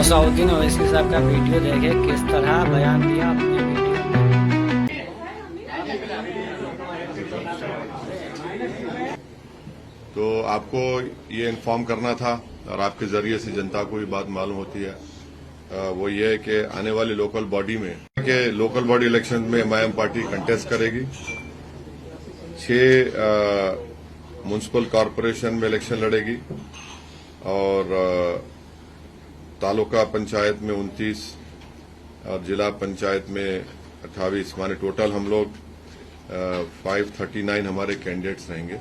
असाउद्दीन ओवैसी साहब का वीडियो देखे किस तरह बयान दिया अपने वीडियो में। तो आपको ये इन्फॉर्म करना था और आपके जरिए से जनता को ये बात मालूम होती है, वो ये है कि आने वाली लोकल बॉडी में लोकल बॉडी इलेक्शन में एमआईएम पार्टी कंटेस्ट करेगी। 6 म्युनिसिपल कॉरपोरेशन में इलेक्शन लड़ेगी और तालुका पंचायत में 29 और जिला पंचायत में 28, माने टोटल हम लोग 539 हमारे कैंडिडेट्स रहेंगे।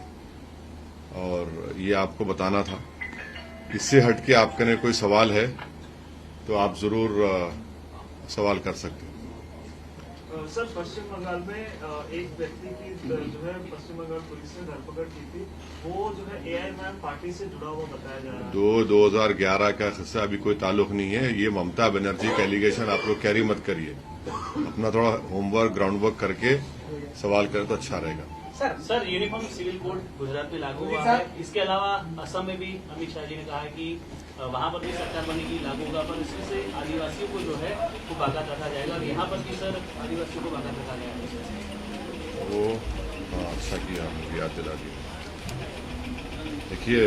और ये आपको बताना था। इससे हटके आपके ने कोई सवाल है तो आप जरूर सवाल कर सकते हैं। सर, पश्चिम बंगाल में एक व्यक्ति की जो है पश्चिम बंगाल पुलिस ने धरपकड़ की थी, वो जो है एआईएमआईएम पार्टी से जुड़ा हुआ बताया जा रहा है। 2011 का किस्सा अभी कोई ताल्लुक नहीं है। ये ममता बनर्जी का एलिगेशन आप लोग कैरी मत करिए। अपना थोड़ा होमवर्क ग्राउंड वर्क करके सवाल करें तो अच्छा रहेगा। Sir, uniform civil code Gujarat में लागू हुआ है। इसके अलावा असम में भी अमित शाह जी ने कहा है कि वहां पर भी सरकार बनेगी, लागू होगा, पर इसमें से आदिवासियों को जो है वो बाकात रखा जाएगा और यहाँ पर भी सर आदिवासियों को बाकात रखा जाएगा। वो अच्छा किया, मुझे याद दिला दिया। देखिए,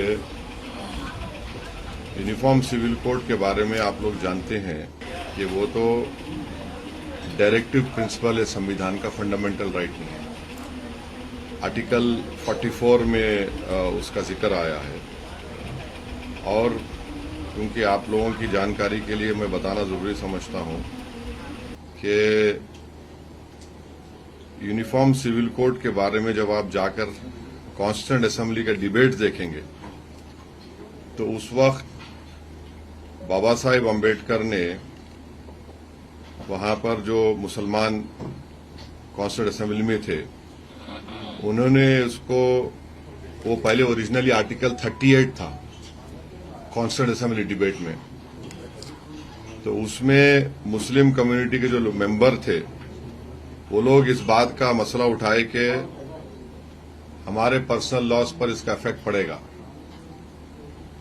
यूनिफॉर्म सिविल कोड के बारे में आप लोग जानते हैं कि वो तो डायरेक्टिव प्रिंसिपल है, संविधान का फंडामेंटल राइट नहीं है। आर्टिकल 44 में उसका जिक्र आया है और क्योंकि आप लोगों की जानकारी के लिए मैं बताना जरूरी समझता हूं कि यूनिफॉर्म सिविल कोड के बारे में जब आप जाकर कॉन्स्टिट्यूएंट असेंबली का डिबेट देखेंगे तो उस वक्त बाबा साहेब अम्बेडकर ने वहां पर जो मुसलमान कॉन्स्टिट्यूएंट असेंबली में थे उन्होंने उसको, वो पहले ओरिजिनली आर्टिकल 38 था कॉन्स्टिट्यूएंट असेंबली डिबेट में, तो उसमें मुस्लिम कम्युनिटी के जो मेंबर थे वो लोग इस बात का मसला उठाए कि हमारे पर्सनल लॉस पर इसका इफेक्ट पड़ेगा।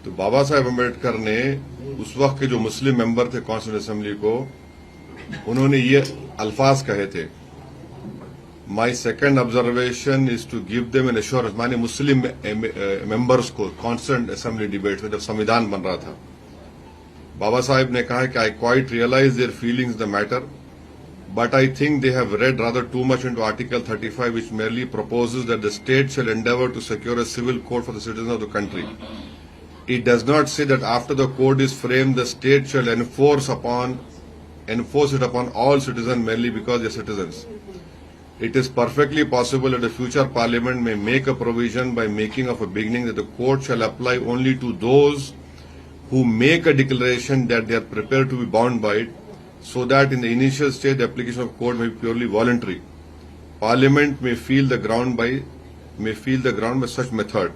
तो बाबा साहेब अम्बेडकर ने उस वक्त के जो मुस्लिम मेंबर थे कॉन्स्टिट्यूएंट असेंबली को, उन्होंने ये अल्फाज कहे थे, my second observation is to give them an assurance, माने मुस्लिम मेंबर्स को कॉन्स्टिट्यूएंट असेंबली डिबेट में जब संविधान बन रहा था, बाबा साहेब ने कहा कि I quite realise their feelings the matter but I think they have read rather too much into article 35 which merely proposes that the state shall endeavour to secure a civil code for the citizens of the country. It does not say that after the code is framed the state shall enforce it upon all citizens merely because they are citizens. It is perfectly possible that the future parliament may make a provision by making of a beginning that the code shall apply only to those who make a declaration that they are prepared to be bound by it, so that in the initial stage the application of code may be purely voluntary. Parliament may feel the ground by such method.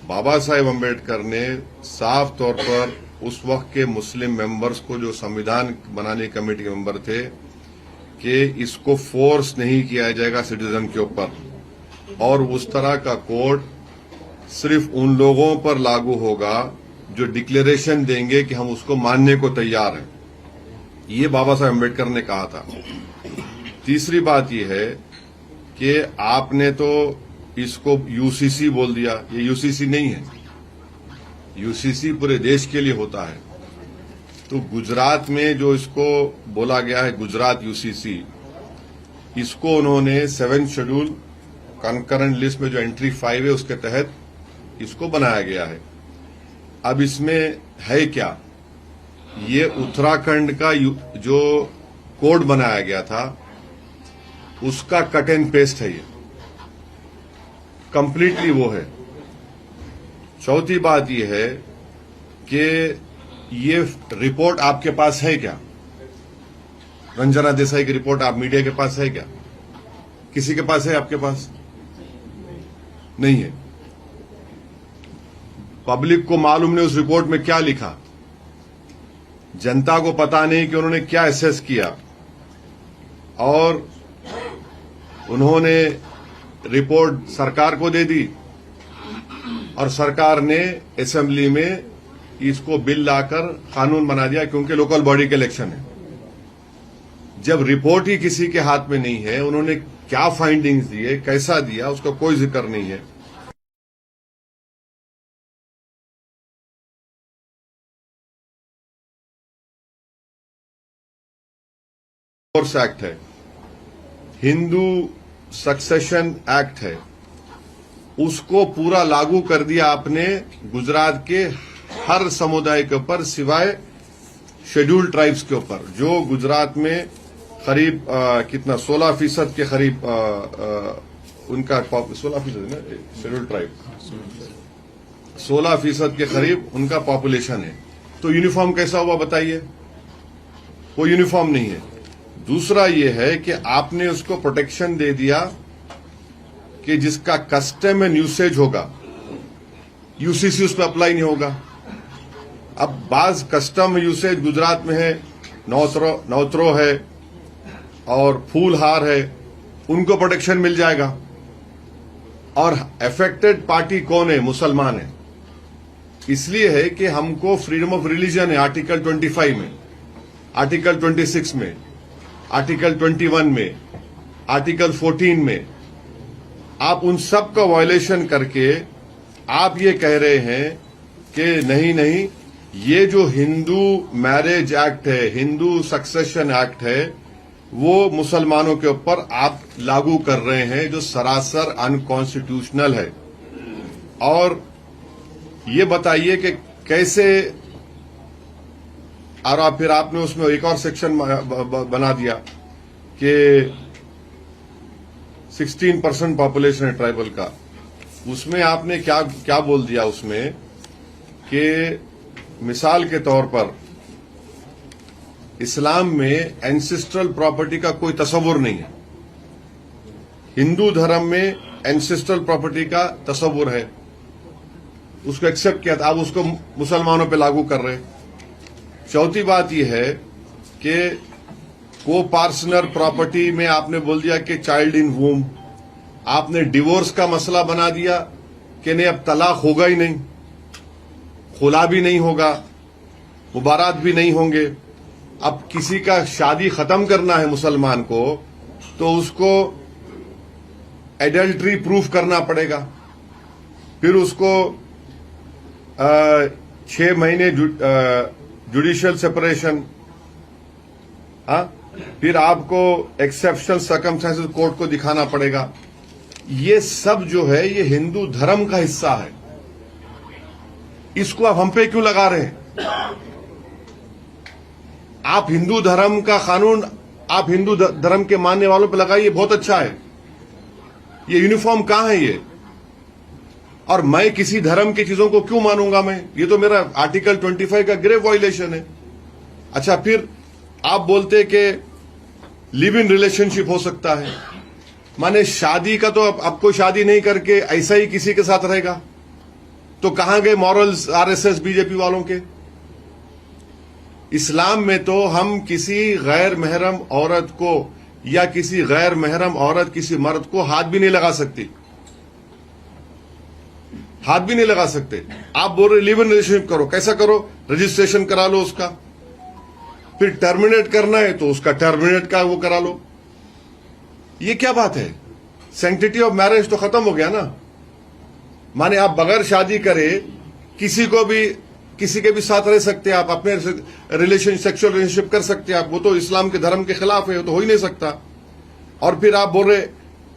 Baba Saheb Ambedkar ने साफ तौर पर उस वक्त के मुस्लिम members को, जो संविधान बनाने कमेटी के मेंबर थे, कि इसको फोर्स नहीं किया जाएगा सिटीजन के ऊपर और उस तरह का कोड सिर्फ उन लोगों पर लागू होगा जो डिक्लेरेशन देंगे कि हम उसको मानने को तैयार हैं। ये बाबा साहेब अम्बेडकर ने कहा था। तीसरी बात यह है कि आपने तो इसको यूसीसी बोल दिया। ये यूसीसी नहीं है, यूसीसी पूरे देश के लिए होता है। तो गुजरात में जो इसको बोला गया है गुजरात यूसीसी, इसको उन्होंने 7th शेड्यूल कंकरेंट लिस्ट में जो एंट्री 5 है उसके तहत इसको बनाया गया है। अब इसमें है क्या, ये उत्तराखंड का जो कोड बनाया गया था उसका कट एंड पेस्ट है, ये कंप्लीटली वो है। चौथी बात यह है कि ये रिपोर्ट आपके पास है क्या? रंजना देसाई की रिपोर्ट आप मीडिया के पास है क्या? किसी के पास है? आपके पास नहीं है। पब्लिक को मालूम नहीं उस रिपोर्ट में क्या लिखा, जनता को पता नहीं कि उन्होंने क्या एसेस किया और उन्होंने रिपोर्ट सरकार को दे दी और सरकार ने असेंबली में इसको बिल लाकर कानून बना दिया, क्योंकि लोकल बॉडी के इलेक्शन है। जब रिपोर्ट ही किसी के हाथ में नहीं है, उन्होंने क्या फाइंडिंग्स दिए, कैसा दिया, उसका कोई जिक्र नहीं है। एक्ट है, हिंदू सक्सेशन एक्ट है, उसको पूरा लागू कर दिया आपने गुजरात के हर समुदाय के ऊपर, सिवाय शेड्यूल्ड ट्राइब्स के ऊपर, जो गुजरात में करीब कितना 16% के करीब उनका 16% है ना, शेड्यूल्ड ट्राइब 16% के करीब उनका पॉपुलेशन है। तो यूनिफॉर्म कैसा हुआ बताइए? कोई यूनिफॉर्म नहीं है। दूसरा ये है कि आपने उसको प्रोटेक्शन दे दिया कि जिसका कस्टम एंड यूसेज होगा, यूसीसी उस पर अप्लाई नहीं होगा। अब बाज कस्टम यूसेज गुजरात में है, नौत्रो है और फूलहार है, उनको प्रोटेक्शन मिल जाएगा। और अफेक्टेड पार्टी कौन है? मुसलमान है। इसलिए है कि हमको फ्रीडम ऑफ रिलीजन है आर्टिकल 25 में, आर्टिकल 26 में, आर्टिकल 21 में, आर्टिकल 14 में। आप उन सब का वायलेशन करके आप ये कह रहे हैं कि नहीं नहीं, ये जो हिंदू मैरिज एक्ट है, हिंदू सक्सेशन एक्ट है, वो मुसलमानों के ऊपर आप लागू कर रहे हैं, जो सरासर अनकॉन्स्टिट्यूशनल है। और ये बताइए कि कैसे, और फिर आपने उसमें एक और सेक्शन बना दिया कि 16% पॉपुलेशन है ट्राइबल का। उसमें आपने क्या बोल दिया उसमें कि मिसाल के तौर पर इस्लाम में एंसेस्ट्रल प्रॉपर्टी का कोई तस्वुर नहीं है, हिंदू धर्म में एंसेस्ट्रल प्रॉपर्टी का तस्वुर है, उसको एक्सेप्ट किया था, आप उसको मुसलमानों पे लागू कर रहे हैं। चौथी बात यह है कि को पार्सनर प्रॉपर्टी में आपने बोल दिया कि चाइल्ड इन वूम, आपने डिवोर्स का मसला बना दिया कि नहीं, अब तलाक होगा ही नहीं, खुला भी नहीं होगा, मुबारात भी नहीं होंगे। अब किसी का शादी खत्म करना है मुसलमान को, तो उसको एडल्ट्री प्रूफ करना पड़ेगा, फिर उसको 6 महीने जुडिशियल सेपरेशन, फिर आपको एक्सेप्शनल सर्कमस्टेंसेस कोर्ट को दिखाना पड़ेगा। ये सब जो है ये हिंदू धर्म का हिस्सा है, इसको आप हम पे क्यों लगा रहे हैं? आप हिंदू धर्म का कानून आप हिंदू धर्म के मानने वालों पे लगाइए, बहुत अच्छा है। ये यूनिफॉर्म कहां है ये? और मैं किसी धर्म की चीजों को क्यों मानूंगा मैं? ये तो मेरा आर्टिकल 25 का ग्रेव वायलेशन है। अच्छा, फिर आप बोलते कि लिव इन रिलेशनशिप हो सकता है, माने शादी का तो अब कोई शादी नहीं करके ऐसा ही किसी के साथ रहेगा, तो कहां गए मॉरल्स आरएसएस बीजेपी वालों के? इस्लाम में तो हम किसी गैर महरम औरत को या किसी गैर महरम औरत किसी मर्द को हाथ भी नहीं लगा सकती, हाथ भी नहीं लगा सकते। आप बोल रहे लिव इन रिलेशनशिप करो, कैसा करो? रजिस्ट्रेशन करा लो उसका, फिर टर्मिनेट करना है तो उसका टर्मिनेट का वो करा लो। ये क्या बात है? सैंक्टिटी ऑफ मैरिज तो खत्म हो गया ना। माने आप बगैर शादी करे किसी के भी साथ रह सकते हैं, आप अपने सेक्सुअल रिलेशनशिप कर सकते हैं आप, वो तो इस्लाम के धर्म के खिलाफ है, वो तो हो ही नहीं सकता। और फिर आप बोल रहे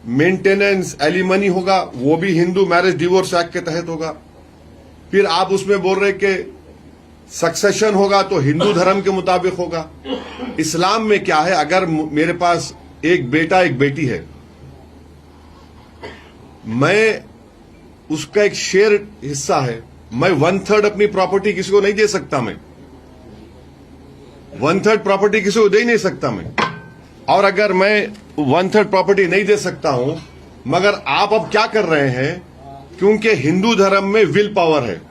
मेंटेनेंस एलिमनी होगा, वो भी हिंदू मैरिज डिवोर्स एक्ट के तहत होगा। फिर आप उसमें बोल रहे कि सक्सेशन होगा तो हिंदू धर्म के मुताबिक होगा। इस्लाम में क्या है, अगर मेरे पास एक बेटा एक बेटी है, मैं उसका एक शेयर हिस्सा है, मैं 1/3 अपनी प्रॉपर्टी किसी को नहीं दे सकता, मैं 1/3 प्रॉपर्टी किसी को दे ही नहीं सकता मैं। और अगर मैं 1/3 प्रॉपर्टी नहीं दे सकता हूं, मगर आप अब क्या कर रहे हैं, क्योंकि हिंदू धर्म में विल पावर है,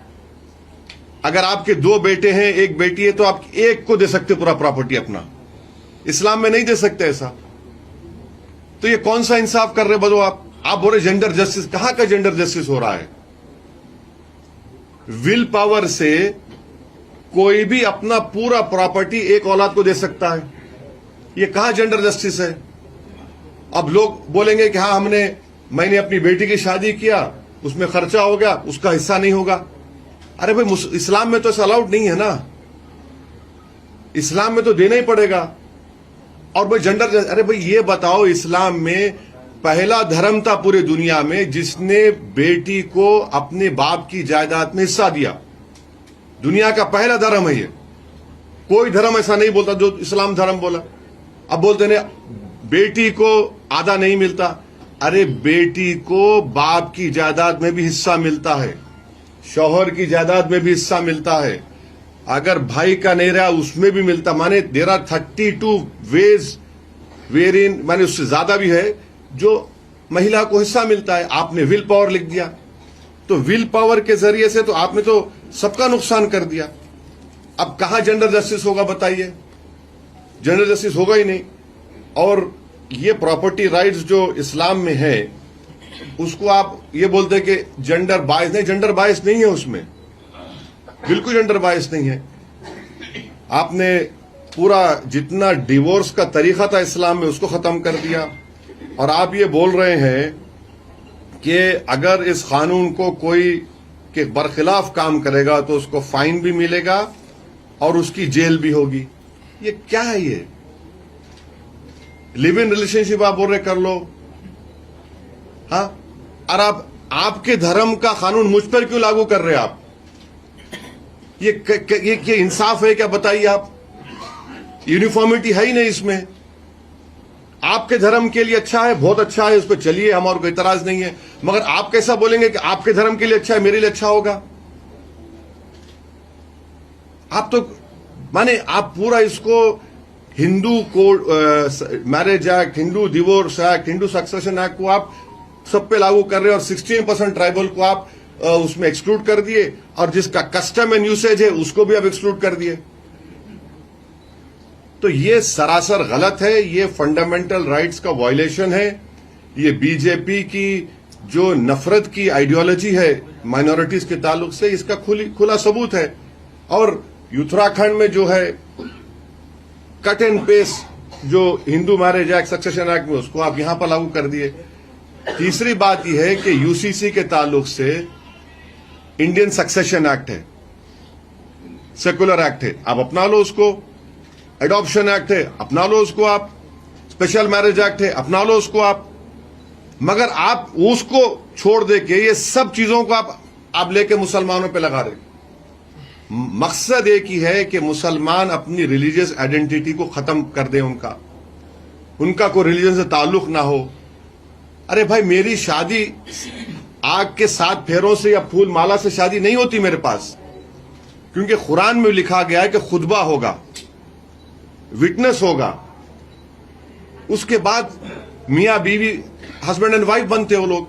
अगर आपके 2 बेटे हैं एक बेटी है तो आप एक को दे सकते पूरा प्रॉपर्टी अपना, इस्लाम में नहीं दे सकते ऐसा। तो ये कौन सा इंसाफ कर रहे बदो आप बोल रहे जेंडर जस्टिस, कहां का जेंडर जस्टिस हो रहा है? विल पावर से कोई भी अपना पूरा प्रॉपर्टी एक औलाद को दे सकता है। ये कहां जेंडर जस्टिस है? अब लोग बोलेंगे कि हाँ मैंने अपनी बेटी की शादी किया, उसमें खर्चा हो गया, उसका हिस्सा नहीं होगा। अरे भाई इस्लाम में तो ऐसा अलाउड नहीं है ना, इस्लाम में तो देना ही पड़ेगा। और भाई जेंडर, अरे भाई ये बताओ, इस्लाम में पहला धर्म था पूरी दुनिया में जिसने बेटी को अपने बाप की जायदाद में हिस्सा दिया। दुनिया का पहला धर्म है ये। कोई धर्म ऐसा नहीं बोलता जो इस्लाम धर्म बोला। अब बोलते ने बेटी को आधा नहीं मिलता। अरे बेटी को बाप की जायदाद में भी हिस्सा मिलता है, शौहर की जायदाद में भी हिस्सा मिलता है, अगर भाई का नहीं रहा उसमें भी मिलता। माने देयर आर 32 वेज वेर इन, माने उससे ज्यादा भी है जो महिला को हिस्सा मिलता है। आपने विल पावर लिख दिया, तो विल पावर के जरिए से तो आपने तो सबका नुकसान कर दिया। अब कहां जेंडर जस्टिस होगा बताइए? जेंडर जस्टिस होगा ही नहीं। और ये प्रॉपर्टी राइट्स जो इस्लाम में है उसको आप ये बोलते हैं कि जेंडर बायस नहीं, जेंडर बायस नहीं है उसमें, बिल्कुल जेंडर बायस नहीं है। आपने पूरा जितना डिवोर्स का तरीका था इस्लाम में उसको खत्म कर दिया। और आप ये बोल रहे हैं कि अगर इस कानून को कोई के बरखिलाफ काम करेगा तो उसको फाइन भी मिलेगा और उसकी जेल भी होगी। ये क्या है? ये लिव इन रिलेशनशिप आप बोल रहे कर लो, हाँ? और आप आपके धर्म का कानून मुझ पर क्यों लागू कर रहे हैं आप? ये इंसाफ है क्या बताइए आप? यूनिफॉर्मिटी है ही नहीं इसमें। आपके धर्म के लिए अच्छा है, बहुत अच्छा है, उस पर चलिए, हमारा कोई इतराज नहीं है। मगर आप कैसा बोलेंगे कि आपके धर्म के लिए अच्छा है, मेरे लिए अच्छा होगा? आप तो माने आप पूरा इसको Hindu code, marriage act, Hindu divorce act, Hindu succession act को आप सब पे लागू कर रहे हैं और 16% ट्राइबल को आप उसमें एक्सक्लूड कर दिए और जिसका कस्टम एंड यूसेज है उसको भी आप एक्सक्लूड कर दिए। तो ये सरासर गलत है, ये फंडामेंटल राइट्स का वायलेशन है। ये बीजेपी की जो नफरत की आइडियोलॉजी है माइनॉरिटीज के ताल्लुक से, इसका खुला सबूत है। और उत्तराखंड में जो है कट एंड पेस्ट जो Hindu marriage act, succession act में, उसको आप यहां पर लागू कर दिए। तीसरी बात यह है कि यूसीसी के ताल्लुक से इंडियन सक्सेशन एक्ट है, सेकुलर एक्ट है, आप अपना लो उसको। एडॉप्शन एक्ट है, अपना लो उसको आप। स्पेशल मैरिज एक्ट है, अपना लो उसको आप। मगर आप उसको छोड़ दे के ये सब चीजों को आप लेके मुसलमानों पे लगा रहे। मकसद एक ही है कि मुसलमान अपनी रिलीजियस आइडेंटिटी को खत्म कर दें, उनका कोई रिलीजन से ताल्लुक ना हो। अरे भाई, मेरी शादी आग के 7 फेरों से या फूल माला से शादी नहीं होती मेरे पास, क्योंकि कुरान में लिखा गया है कि खुतबा होगा, विटनेस होगा, उसके बाद मियां बीवी हस्बैंड एंड वाइफ बनते हो लोग।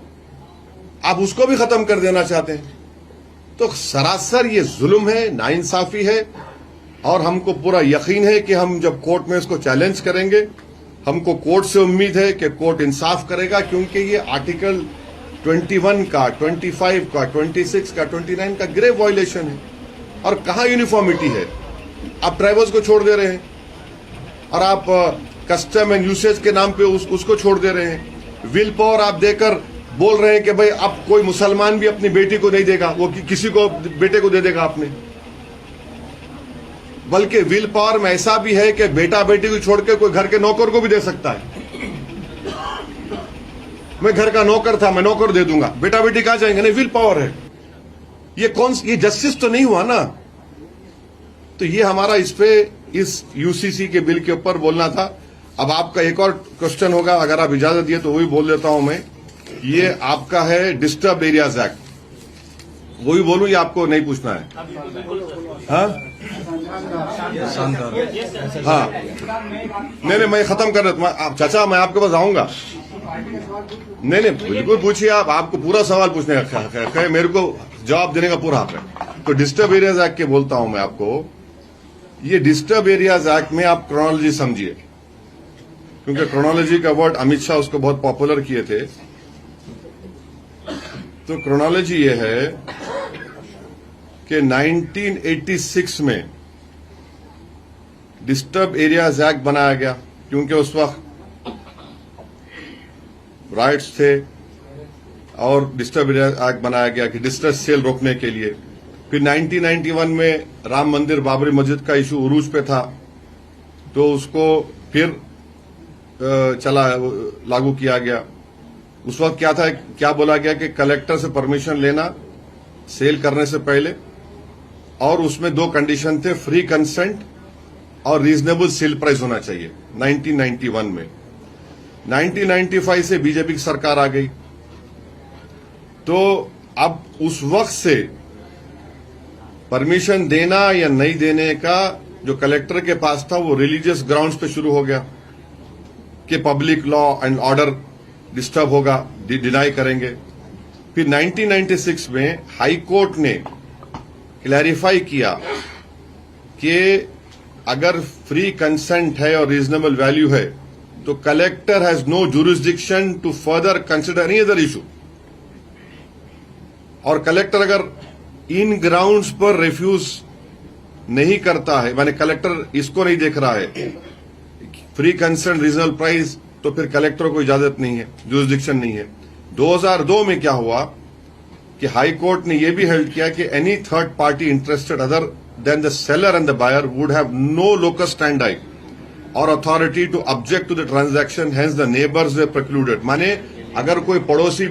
आप उसको भी खत्म कर देना चाहते हैं। तो सरासर ये जुल्म है, नाइंसाफी है। और हमको पूरा यकीन है कि हम जब कोर्ट में इसको चैलेंज करेंगे, हमको कोर्ट से उम्मीद है कि कोर्ट इंसाफ करेगा, क्योंकि ये आर्टिकल 21 का, 25 का, 26 का, 29 का ग्रेव वायलेशन है। और कहां यूनिफॉर्मिटी है? आप ट्राइबल्स को छोड़ दे रहे हैं और आप कस्टम एंड यूसेज के नाम पे उसको छोड़ दे रहे हैं। विल पावर आप देकर बोल रहे हैं कि भाई अब कोई मुसलमान भी अपनी बेटी को नहीं देगा, वो किसी को बेटे को दे देगा आपने। बल्कि विल पावर में ऐसा भी है कि बेटा बेटी को छोड़ के कोई घर के नौकर को भी दे सकता है। मैं घर का नौकर था, मैं नौकर दे दूंगा, बेटा बेटी कहां जाएंगे? नहीं, विल पावर है। ये जस्टिस तो नहीं हुआ ना। तो ये हमारा इस यूसीसी के बिल के ऊपर बोलना था। अब आपका एक और क्वेश्चन होगा, अगर आप इजाजत दिए तो वही बोल देता हूं मैं। ये आपका है डिस्टर्ब एरियाज एक्ट, वही बोलूं या आपको नहीं पूछना है? हाँ हाँ, नहीं, मैं खत्म कर रहा था। चाचा, मैं आपके पास आऊंगा। नहीं, बिल्कुल पूछिए आप, आपको पूरा सवाल पूछने का हक है, मेरे को जवाब देने का पूरा हक है। तो डिस्टर्ब एरियाज एक्ट के बोलता हूं मैं आपको। ये डिस्टर्ब एरियाज एक्ट में आप क्रोनोलॉजी समझिए, क्योंकि क्रोनोलॉजी का वर्ड अमित शाह उसको बहुत पॉपुलर किए थे। तो क्रोनोलॉजी ये है कि 1986 में डिस्टर्ब एरियाज एक्ट बनाया गया, क्योंकि उस वक्त राइट्स थे, और डिस्टर्ब एरिया एक्ट बनाया गया कि डिस्ट्रेस सेल रोकने के लिए। फिर 1991 में राम मंदिर बाबरी मस्जिद का इशू उरूज पे था, तो उसको फिर लागू किया गया। उस वक्त क्या था, क्या बोला गया कि कलेक्टर से परमिशन लेना सेल करने से पहले, और उसमें 2 कंडीशन थे, फ्री कंसेंट और रीजनेबल सेल प्राइस होना चाहिए। 1991 में 1995 से बीजेपी की सरकार आ गई, तो अब उस वक्त से परमिशन देना या नहीं देने का जो कलेक्टर के पास था वो रिलीजियस ग्राउंड्स पे शुरू हो गया कि public law and order disturb होगा, डिनाई करेंगे। फिर 1996 में हाई कोर्ट ने क्लैरिफाई किया कि अगर फ्री कंसेंट है और रीजनेबल वैल्यू है तो collector has no jurisdiction to further consider any other issue, और कलेक्टर अगर इन ग्राउंड्स पर रिफ्यूज नहीं करता है, माने कलेक्टर इसको नहीं देख रहा है फ्री कंसेंट रीजनेबल प्राइस, तो फिर कलेक्टर को इजाजत नहीं है, जुरिस्डिक्शन नहीं है। 2002 में क्या हुआ कि हाई कोर्ट ने यह भी हेल्ड किया कि any third party interested other than the seller and the buyer would have no locus standi और authority to object to the transaction, hence the neighbours were precluded. माने अगर कोई पड़ोसी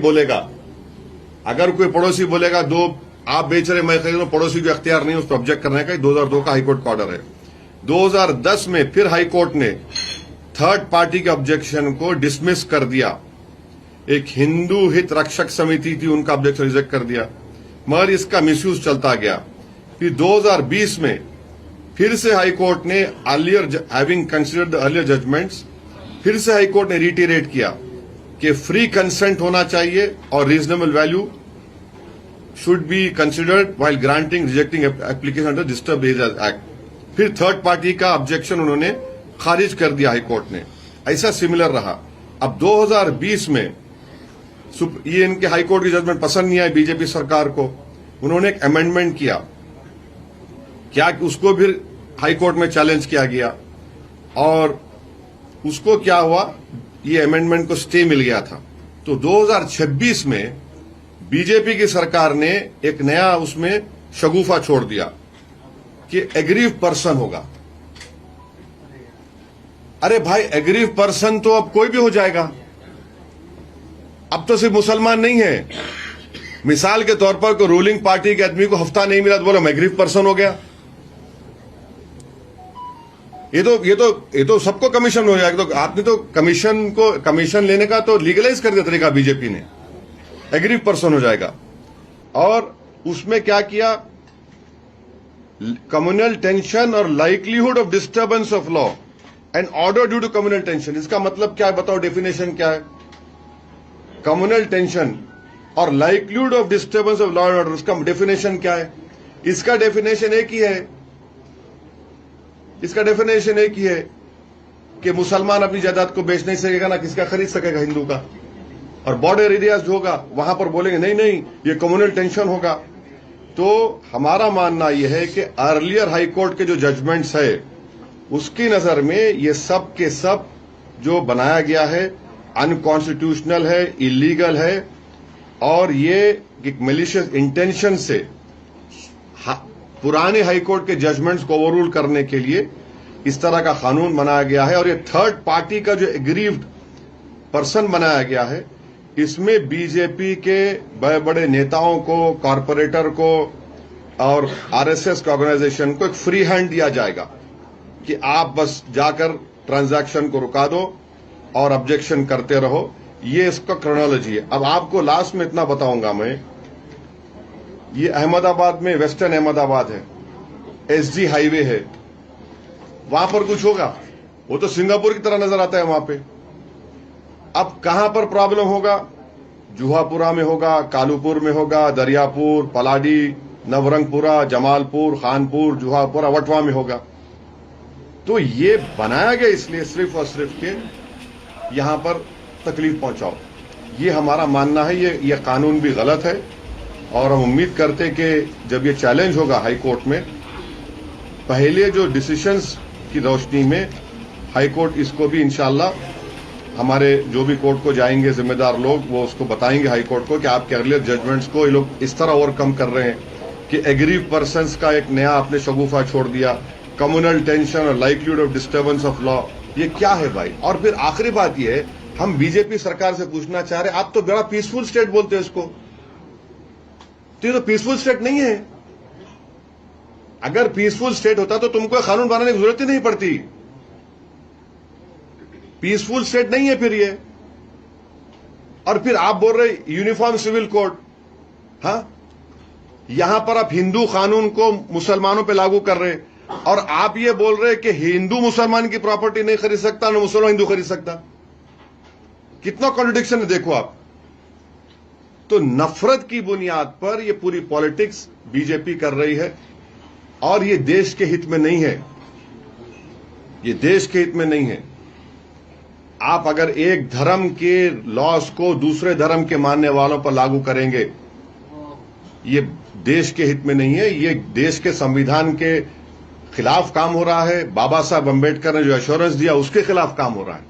बोलेगा दो आप बेच रहे मैं खरीद रहा हूं, पड़ोसी को अख्तियार नहीं उस पर ऑब्जेक्ट करने का, 2002 का हाईकोर्ट का ऑर्डर है। 2010 में फिर हाईकोर्ट ने थर्ड पार्टी के ऑब्जेक्शन को डिसमिस कर दिया। एक हिंदू हित रक्षक समिति थी, उनका ऑब्जेक्शन रिजेक्ट कर दिया, मगर इसका मिसयूज चलता गया। फिर 2020 में फिर से हाईकोर्ट ने having considered the earlier judgments, फिर से हाईकोर्ट ने रिटेरेट किया कि फ्री कंसेंट होना चाहिए और reasonable value should be considered while granting rejecting application under Disturbed Areas Act। फिर थर्ड पार्टी का ऑब्जेक्शन उन्होंने खारिज कर दिया हाईकोर्ट ने। ऐसा सिमिलर रहा। अब 2020 में ये इनके हाईकोर्ट की जजमेंट पसंद नहीं आई बीजेपी सरकार को, उन्होंने एक अमेंडमेंट किया, क्या उसको फिर हाईकोर्ट में चैलेंज किया गया, और उसको क्या हुआ, ये अमेंडमेंट को स्टे मिल गया था। तो 2026 में बीजेपी की सरकार ने एक नया उसमें शगुफा छोड़ दिया कि एग्रीव पर्सन होगा। अरे भाई, एग्रीव पर्सन तो अब कोई भी हो जाएगा, अब तो सिर्फ मुसलमान नहीं है। मिसाल के तौर पर कोई रूलिंग पार्टी के आदमी को हफ्ता नहीं मिला तो बोला मैं एग्रीव पर्सन हो गया। ये तो सबको कमीशन हो जाएगा। तो आपने तो कमीशन लेने का तो लीगलाइज कर दिया तरीका, बीजेपी ने एग्रीव पर्सन हो जाएगा। और उसमें क्या किया, कम्युनल टेंशन और likelihood of disturbance of law and order due to communal tension. इसका मतलब क्या है बताओ, डेफिनेशन क्या है? कम्युनल टेंशन और likelihood of disturbance of law and order, इसका डेफिनेशन क्या है? इसका डेफिनेशन एक ही है कि मुसलमान अपनी जायदाद को बेच नहीं सकेगा, ना किसका खरीद सकेगा हिंदू का। और बॉर्डर एरियाज जो होगा वहां पर बोलेंगे नहीं ये कम्युनल टेंशन होगा। तो हमारा मानना यह है कि अर्लियर हाई कोर्ट के जो जजमेंट्स है उसकी नजर में ये सब के सब जो बनाया गया है अनकॉन्स्टिट्यूशनल है, इलीगल है, और ये एक मैलिशियस इंटेंशन से पुराने हाई कोर्ट के जजमेंट्स को ओवररूल करने के लिए इस तरह का कानून बनाया गया है। और ये थर्ड पार्टी का जो एग्रीव्ड पर्सन बनाया गया है, इसमें बीजेपी के बड़े बड़े नेताओं को, कॉरपोरेटर को और आरएसएस के ऑर्गेनाइजेशन को एक फ्री हैंड दिया जाएगा कि आप बस जाकर ट्रांजैक्शन को रुका दो और ऑब्जेक्शन करते रहो। ये इसका क्रोनोलॉजी है। अब आपको लास्ट में इतना बताऊंगा मैं, ये अहमदाबाद में, वेस्टर्न अहमदाबाद है, एसजी हाईवे है, वहां पर कुछ होगा, वो तो सिंगापुर की तरह नजर आता है वहां पे। अब कहां पर प्रॉब्लम होगा? जुहापुरा में होगा, कालूपुर में होगा, दरियापुर, पलाडी, नवरंगपुरा, जमालपुर, खानपुर, जुहापुरा, वटवा में होगा। तो ये बनाया गया इसलिए सिर्फ और सिर्फ के यहां पर तकलीफ पहुंचाओ। ये हमारा मानना है। ये कानून भी गलत है और हम उम्मीद करते हैं कि जब ये चैलेंज होगा हाई कोर्ट में, पहले जो डिसीजंस की रोशनी में हाई कोर्ट इसको भी इंशाल्लाह हमारे जो भी कोर्ट को जाएंगे जिम्मेदार लोग, वो उसको बताएंगे हाई कोर्ट को कि आपके अर्लियर जजमेंट्स को ये लोग इस तरह ओवरकम कर रहे हैं कि एग्रीव पर्सन्स का एक नया आपने शगुफा छोड़ दिया, कम्युनल टेंशन और livelihood of disturbance of law. ये क्या है भाई? और फिर आखिरी बात ये है, हम बीजेपी सरकार से पूछना चाह रहे हैं, आप तो बड़ा पीसफुल स्टेट बोलते हैं इसको, तो ये तो पीसफुल स्टेट नहीं है। अगर पीसफुल स्टेट होता तो तुमको कानून बनाने की जरूरत ही नहीं पड़ती। पीसफुल स्टेट नहीं है फिर ये। और फिर आप बोल रहे यूनिफॉर्म सिविल कोड, हाँ, यहां पर आप हिंदू कानून को मुसलमानों पे लागू कर रहे, और आप ये बोल रहे कि हिंदू मुसलमान की प्रॉपर्टी नहीं खरीद सकता, ना मुसलमान हिंदू खरीद सकता। कितना कॉन्ट्रडिक्शन है देखो आप। तो नफरत की बुनियाद पर ये पूरी पॉलिटिक्स बीजेपी कर रही है, और ये देश के हित में नहीं है। ये देश के हित में नहीं है। आप अगर एक धर्म के लॉस को दूसरे धर्म के मानने वालों पर लागू करेंगे, ये देश के हित में नहीं है। ये देश के संविधान के खिलाफ काम हो रहा है। बाबा साहब अंबेडकर ने जो एश्योरेंस दिया उसके खिलाफ काम हो रहा है।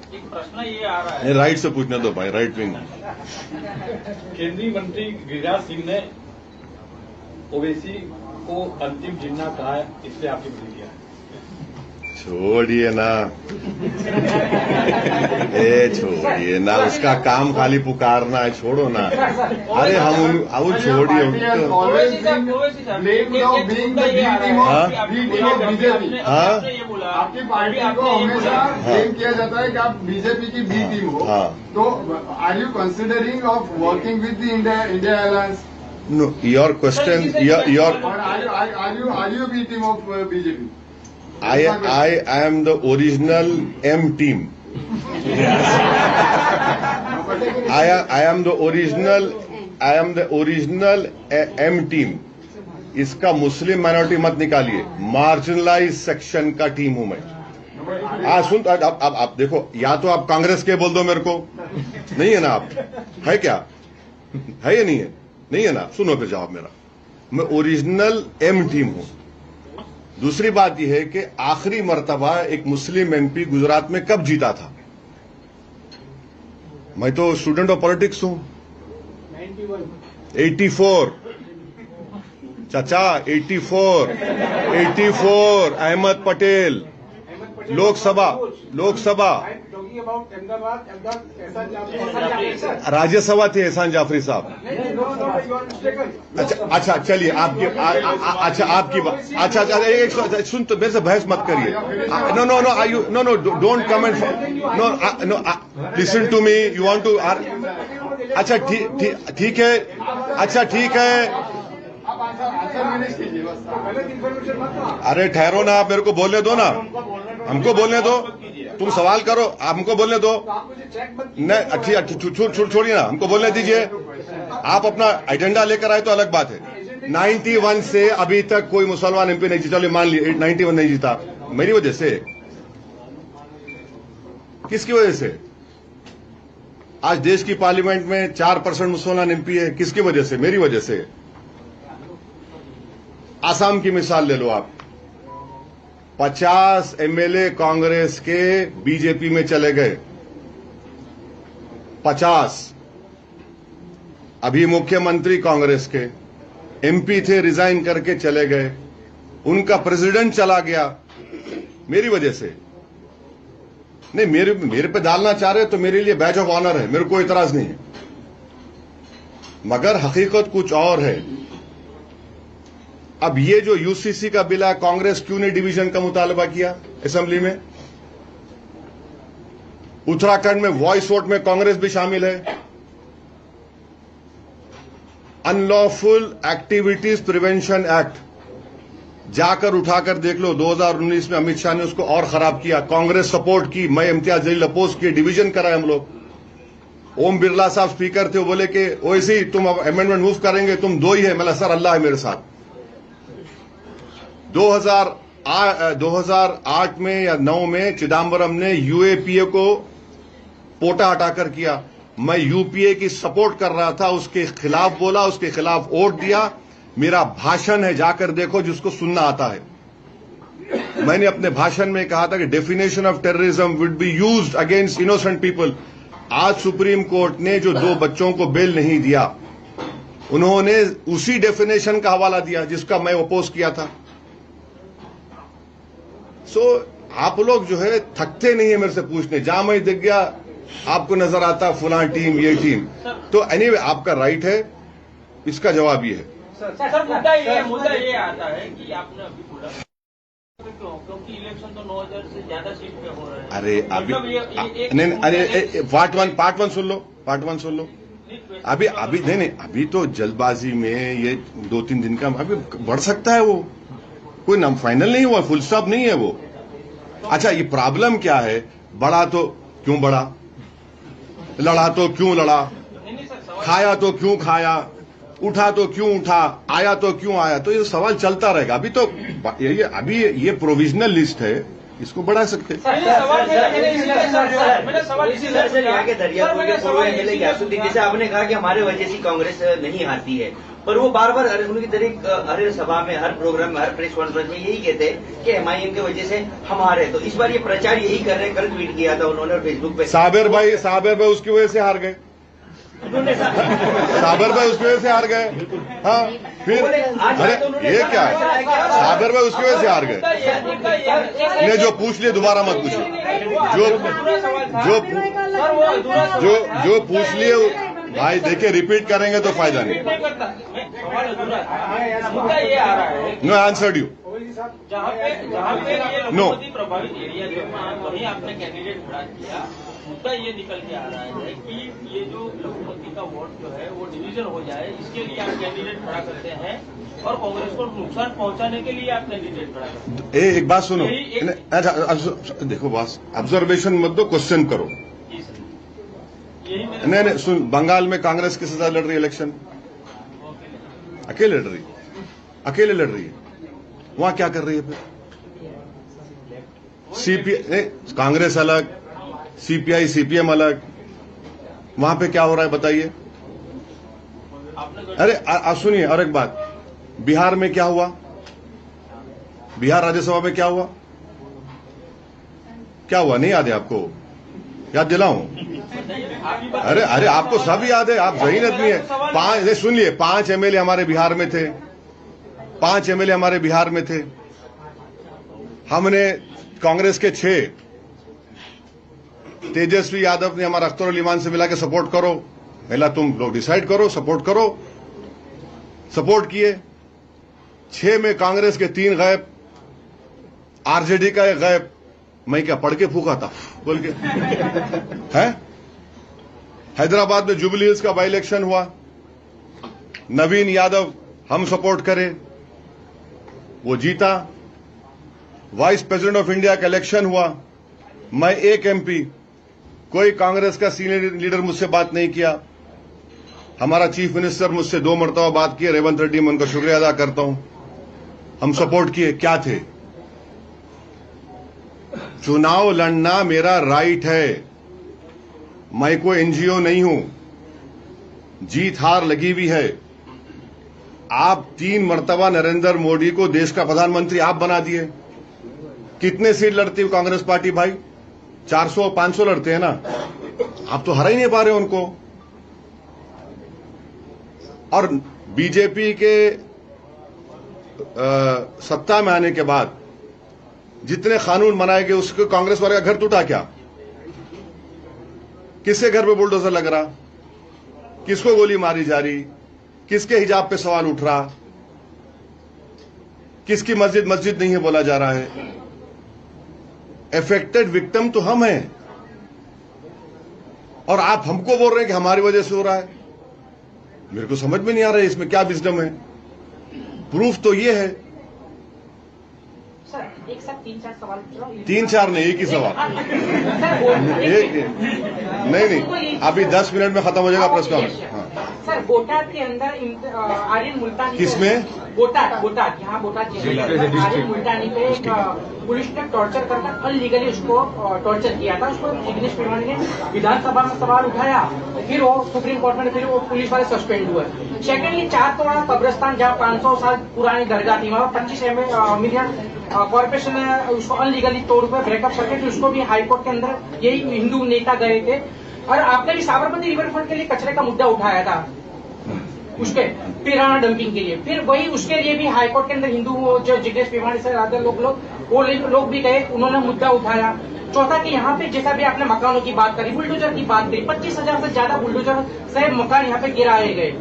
एक प्रश्न ये आ रहा है, राइट से पूछने दो भाई, राइट विंग। केंद्रीय मंत्री गिरिराज सिंह ने ओवैसी को अंतिम जिन्ना कहा है, इससे आपकी प्रतिक्रिया है? छोड़िए ना, छोड़िए ना, उसका काम खाली पुकारना है, छोड़ो ना। अरे हम छोड़िए उनको। आपकी पार्टी को हमेशा ब्लेम किया जाता है कि आप बीजेपी की बी टीम हो, तो are you considering of working with the India alliance? No, your question, your are you B team of BJP? I am the original M team. I am the original M team. इसका मुस्लिम minority मत निकालिए, marginalise section का team हूं मैं। सुन, अब आप देखो, या तो आप कांग्रेस के बोल दो मेरे को, नहीं है ना आप, है क्या, है या नहीं है? नहीं है ना, सुनो फिर जवाब मेरा, मैं ओरिजिनल एम टीम हूं। दूसरी बात यह है कि आखिरी मर्तबा एक मुस्लिम एमपी गुजरात में कब जीता था? मैं तो स्टूडेंट ऑफ पॉलिटिक्स हूं। 84 चाचा, 84 अहमद पटेल, लोकसभा राज्यसभा थे एहसान जाफरी साहब। अच्छा चलिए, आपकी बात, अच्छा एक सुन, तो मेरे से बहस मत करिए। No don't comment, no listen to me, you want to. अच्छा ठीक है, अच्छा ठीक है। अरे ठहरो ना, आप मेरे को बोलने दो ना, हमको बोलने दो। तुम सवाल करो, हमको बोलने दो। नहीं, छोड़िए ना, हमको बोलने दीजिए। आप अपना एजेंडा लेकर आए तो अलग बात है। 91 से अभी तक कोई मुसलमान एमपी नहीं जीता। मान ली 91 नहीं जीता, मेरी वजह से? किसकी वजह से? आज देश की पार्लियामेंट में 4% मुसलमान एमपी है, किसकी वजह से? मेरी वजह से। आसाम की मिसाल ले लो आप, 50 एमएलए कांग्रेस के बीजेपी में चले गए, 50। अभी मुख्यमंत्री कांग्रेस के एमपी थे, रिजाइन करके चले गए, उनका प्रेसिडेंट चला गया, मेरी वजह से। नहीं, मेरे पे डालना चाह रहे तो मेरे लिए बैच ऑफ ऑनर है, मेरे को इतराज नहीं है, मगर हकीकत कुछ और है। अब ये जो यूसीसी का बिल है, कांग्रेस क्यों ने डिवीजन का मुतालबा किया असेंबली में? उत्तराखंड में वॉइस वोट में कांग्रेस भी शामिल है। अनलॉफुल एक्टिविटीज प्रिवेंशन एक्ट जाकर उठाकर देख लो, 2019 में अमित शाह ने उसको और खराब किया, कांग्रेस सपोर्ट की, मैं इम्तियाज जलील अपोज किए, डिवीजन कराए हम लोग। ओम बिरला साहब स्पीकर थे, वो बोले कि ओवैसी तुम अमेंडमेंट मूव करेंगे, तुम दो ही है। मैं सर अल्लाह है मेरे साथ। 2008 में या 9 में चिदम्बरम ने यूएपीए को पोटा हटाकर किया, मैं यूपीए की सपोर्ट कर रहा था, उसके खिलाफ बोला, उसके खिलाफ वोट दिया। मेरा भाषण है, जाकर देखो जिसको सुनना आता है। मैंने अपने भाषण में कहा था कि definition of terrorism would be used against innocent people. आज सुप्रीम कोर्ट ने जो 2 बच्चों को बेल नहीं दिया, उन्होंने उसी डेफिनेशन का हवाला दिया जिसका मैं अपोज किया था। आप लोग जो है थकते नहीं है मेरे से पूछने। जहां मैं दिख गया आपको नजर आता फलां टीम, ये टीम। तो एनीवे आपका राइट है, इसका जवाब ये है। सर मुद्दा ये आता है कि आपने अभी बोला क्योंकि इलेक्शन तो 9000 से ज्यादा सीट पे हो रहे हैं। अरे अभी नहीं, अरे पार्ट वन सुन लो। अभी नहीं, अभी तो जल्दबाजी में ये 2-3 दिन का अभी बढ़ सकता है। वो कोई नाम फाइनल नहीं हुआ, फुल स्टॉप नहीं है वो। अच्छा, ये प्रॉब्लम क्या है? बढ़ा तो क्यों बढ़ा, लड़ा तो क्यों लड़ा, खाया तो क्यों खाया, उठा तो क्यों उठा, आया तो क्यों आया। तो ये सवाल चलता रहेगा। अभी तो अभी ये प्रोविजनल लिस्ट है, इसको बढ़ा सकते हैं। जैसे आपने कहा कि हमारे वजह से कांग्रेस नहीं हारती है, पर वो बार बार उनकी तरह हर सभा में, हर प्रोग्राम में, हर प्रेस कॉन्फ्रेंस में यही कहते हैं कि एमआईएम की वजह से हम हारे। तो इस बार ये प्रचार यही कर रहे हैं। कल ट्वीट किया था उन्होंने फेसबुक पे। साबिर भाई उसकी वजह से हार गए। साबिर भाई उसकी वजह से हार गए। हाँ, फिर अरे ये क्या है? साबिर भाई उसकी वजह से हार गए। ने जो पूछ लिए दोबारा मत पूछो। जो पूछ लिए भाई, देखिए रिपीट करेंगे तो फायदा नहीं। No answered you. जहाँ पे ये लघुमती प्रभावित एरिया जो वहीं आपने कैंडिडेट खड़ा किया। मुद्दा ये निकल के आ रहा है कि ये जो लघुमती का वोट जो है वो डिवीजन हो जाए, इसके लिए आप कैंडिडेट खड़ा करते हैं और कांग्रेस को नुकसान पहुंचाने के लिए आप कैंडिडेट खड़ा करते हैं। एक बात सुनो, अच्छा देखो बॉस, ऑब्जर्वेशन मत दो, क्वेश्चन करो। नहीं सुन, बंगाल में कांग्रेस किसके साथ लड़ रही है इलेक्शन? अकेले लड़ रही है। वहां क्या कर रही है फिर? सीपीआई कांग्रेस अलग, सीपीआई सीपीएम अलग। वहां पे क्या हो रहा है बताइए? अरे सुनिए, और एक बात, बिहार में क्या हुआ? बिहार राज्यसभा में क्या हुआ? नहीं याद है आपको? याद दिलाऊं? अरे आपको सब याद है, आप जहीन आदमी है। सुन लिए, 5 एमएलए हमारे बिहार में थे। 5 एमएलए हमारे बिहार में थे। हमने कांग्रेस के 6, तेजस्वी यादव ने हमारा अख्तर उल ईमान से मिला के सपोर्ट करो। पहला तुम लोग डिसाइड करो, सपोर्ट करो। सपोर्ट किए। 6 में कांग्रेस के 3 गायब, आरजेडी का 1 गायब। मैं क्या पढ़ के फूका था बोल के है? हैदराबाद में जुबली हिल्स का बाई इलेक्शन हुआ, नवीन यादव हम सपोर्ट करें, वो जीता। वाइस प्रेसिडेंट ऑफ इंडिया का इलेक्शन हुआ, मैं 1 एमपी, कोई कांग्रेस का सीनियर लीडर मुझसे बात नहीं किया। हमारा चीफ मिनिस्टर मुझसे 2 मरतबा बात किए, रेवंत रेड्डी, मैं उनका शुक्रिया अदा करता हूं। हम सपोर्ट किए। क्या थे? चुनाव लड़ना मेरा राइट है, मैं कोई एनजीओ नहीं हूं। जीत हार लगी हुई है। आप 3 मरतबा नरेंद्र मोदी को देश का प्रधानमंत्री आप बना दिए। कितने सीट लड़ती है कांग्रेस पार्टी भाई? 400-500 लड़ते हैं ना। आप तो हरा ही नहीं पा रहे उनको। और बीजेपी के सत्ता में आने के बाद जितने कानून बनाए गए, उसको कांग्रेस वाले का घर टूटा क्या? किसके घर पे बुलडोजर लग रहा? किसको गोली मारी जा रही? किसके हिजाब पे सवाल उठ रहा? किसकी मस्जिद नहीं है बोला जा रहा है? अफेक्टेड विक्टिम तो हम हैं, और आप हमको बोल रहे हैं कि हमारी वजह से हो रहा है। मेरे को समझ में नहीं आ रहा है इसमें क्या विजडम है। प्रूफ तो ये है। सर एक साथ 3-4 सवाल पूछ रहा हूं। 3-4 नहीं, एक ही सवाल। एक नहीं, अभी 10 मिनट में खत्म हो जाएगा प्रेस कॉन्फ्रेंस। हाँ। सर बोटाद के अंदर आर्यन मुल्तानी किसमें? बोटाद यहाँ बोटाद आर्यन मुल्तानी पे पुलिस ने टॉर्चर करके अनलीगली उसको टॉर्चर किया था। उसको जिग्नेश मेवाणी ने विधानसभा में सवाल उठाया, फिर वो सुप्रीम कोर्ट में, फिर वो पुलिस वाले सस्पेंड हुए। सेकेंडली 4 तोड़ा कब्रिस्तान जहाँ 500 साल पुरानी दरगाह थी, वहाँ 25 मिलियन कॉर्पोरेशन ने उसको अनलीगली तोड़ कर ब्रेकअप करके, फिर उसको भी हाईकोर्ट के अंदर यही हिंदू नेता गए थे। और आपने भी साबरमती रिवरफ्रंट के लिए कचरे का मुद्दा उठाया था, उसके पिराना डंपिंग के लिए, फिर वही उसके लिए भी हाईकोर्ट के अंदर हिंदू जो जिग्नेश मेवाणी से ज्यादा लोग भी गए, उन्होंने मुद्दा उठाया। चौथा कि यहाँ पे जैसा भी आपने मकानों की बात करी, बुलडोजर की बात करी, 25,000 से ज्यादा बुलडोजर से मकान यहाँ पे गिराए गए।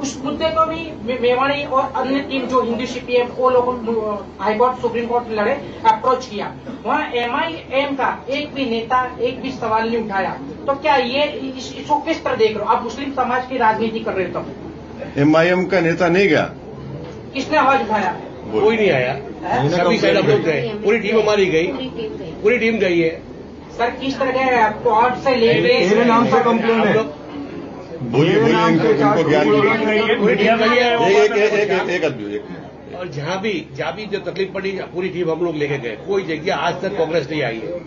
उस मुद्दे को भी मेवाणी और अन्य टीम जो हिंदू सीपीएम वो लोगों हाईकोर्ट सुप्रीम कोर्ट में लड़े, अप्रोच किया। वहाँ MIM का एक भी नेता एक भी सवाल नहीं उठाया। तो क्या ये इसको किस तरह देख रहे हो आप? मुस्लिम समाज की राजनीति कर रहे हो तो MIM का नेता नहीं गया, किसने आवाज उठाया? कोई नहीं आया। सभी साइड हम लोग गए, पूरी टीम हमारी गई, पूरी टीम गई है। सर किस तरह गए? कोर्ट से लेके मेरे नाम से कंप्लेन है। बोलिए इनको ज्ञान एक आदमी। और जहाँ भी जो तकलीफ पड़ी पूरी टीम हम लोग लेके गए, कोई जगह आज तक कांग्रेस नहीं आई है।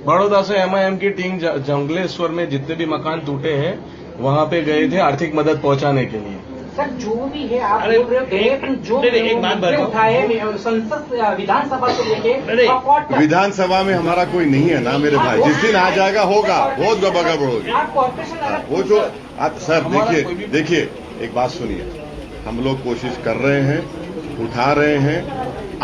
बड़ौदा से MIM की टीम जंगलेश्वर में जितने भी मकान टूटे हैं वहाँ पे गए थे आर्थिक मदद पहुँचाने के लिए। सर जो भी है आप बोल रहे हो, जो एक बात उठाए संसद विधानसभा से लेके विधानसभा में हमारा कोई नहीं है ना मेरे भाई। जिस दिन आ जाएगा होगा, बहुत गड़बड़ होगी। आप कॉर्पोरेशन वो जो सर देखिए एक बात सुनिए, हम लोग कोशिश कर रहे हैं, उठा रहे हैं।